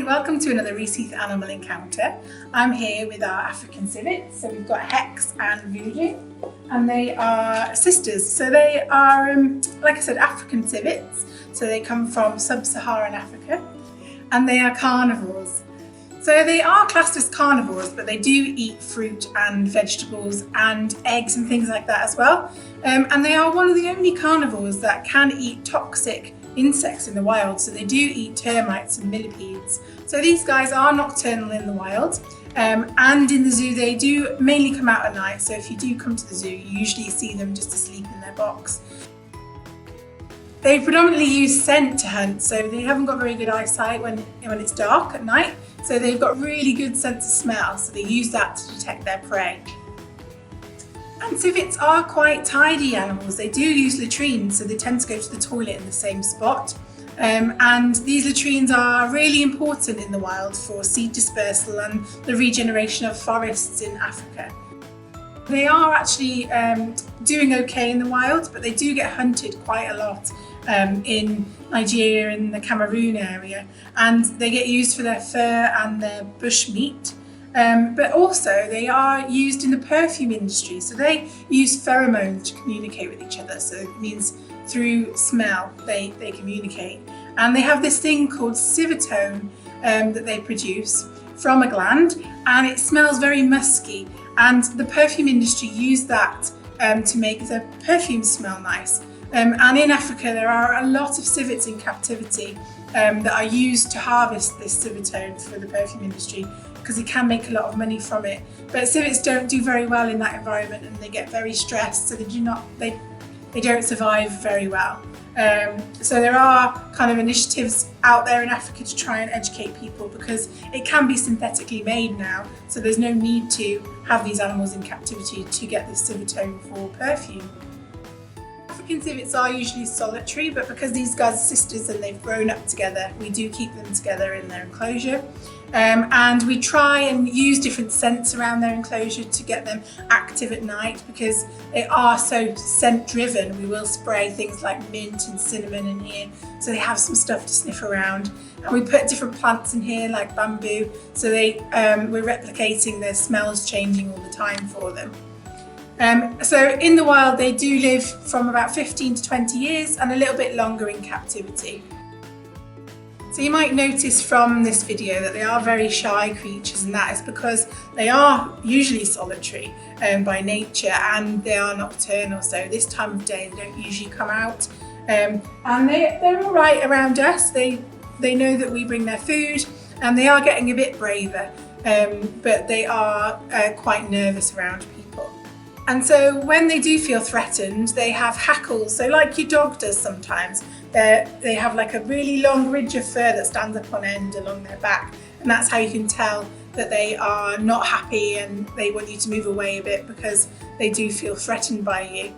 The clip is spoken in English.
welcome to another Reaseheath animal encounter. I'm here with our African civets. So we've got Hex and Voodoo, and they are sisters. So they are, like I said, African civets. So they come from sub-Saharan Africa, and they are carnivores. So they are classed as carnivores, but they do eat fruit and vegetables and eggs and things like that as well. And they are one of the only carnivores that can eat toxic insects in the wild. So they do eat termites and millipedes. So these guys are nocturnal in the wild, and in the zoo they do mainly come out at night. So if you do come to the zoo, you usually see them just asleep in their box. They predominantly use scent to hunt, so they haven't got very good eyesight when it's dark at night. So they've got really good sense of smell, so they use that to detect their prey. And civets are quite tidy animals. They do use latrines, so they tend to go to the toilet in the same spot. And these latrines are really important in the wild for seed dispersal and the regeneration of forests in Africa. They are actually doing okay in the wild, but they do get hunted quite a lot in Nigeria and the Cameroon area, and they get used for their fur and their bush meat. But also they are used in the perfume industry, so they use pheromones to communicate with each other. So it means through smell they communicate, and they have this thing called civetone that they produce from a gland, and it smells very musky, and the perfume industry use that to make the perfume smell nice. And in Africa there are a lot of civets in captivity that are used to harvest this civetone for the perfume industry, because they can make a lot of money from it. But civets don't do very well in that environment, and they get very stressed, so they don't survive very well. So there are kind of initiatives out there in Africa to try and educate people, because it can be synthetically made now, so there's no need to have these animals in captivity to get this civetone for perfume. African civets are usually solitary, but because these guys are sisters and they've grown up together, we do keep them together in their enclosure. And we try and use different scents around their enclosure to get them active at night, because they are so scent driven. We will spray things like mint and cinnamon in here, so they have some stuff to sniff around. And we put different plants in here like bamboo, so we're replicating their smells changing all the time for them. So in the wild they do live from about 15 to 20 years and a little bit longer in captivity. So you might notice from this video that they are very shy creatures, and that is because they are usually solitary by nature, and they are nocturnal, so this time of day they don't usually come out. And they're all right around us. They know that we bring their food, and they are getting a bit braver, but they are quite nervous around people. And so when they do feel threatened, they have hackles, so like your dog does sometimes. They have like a really long ridge of fur that stands up on end along their back, and that's how you can tell that they are not happy and they want you to move away a bit, because they do feel threatened by you.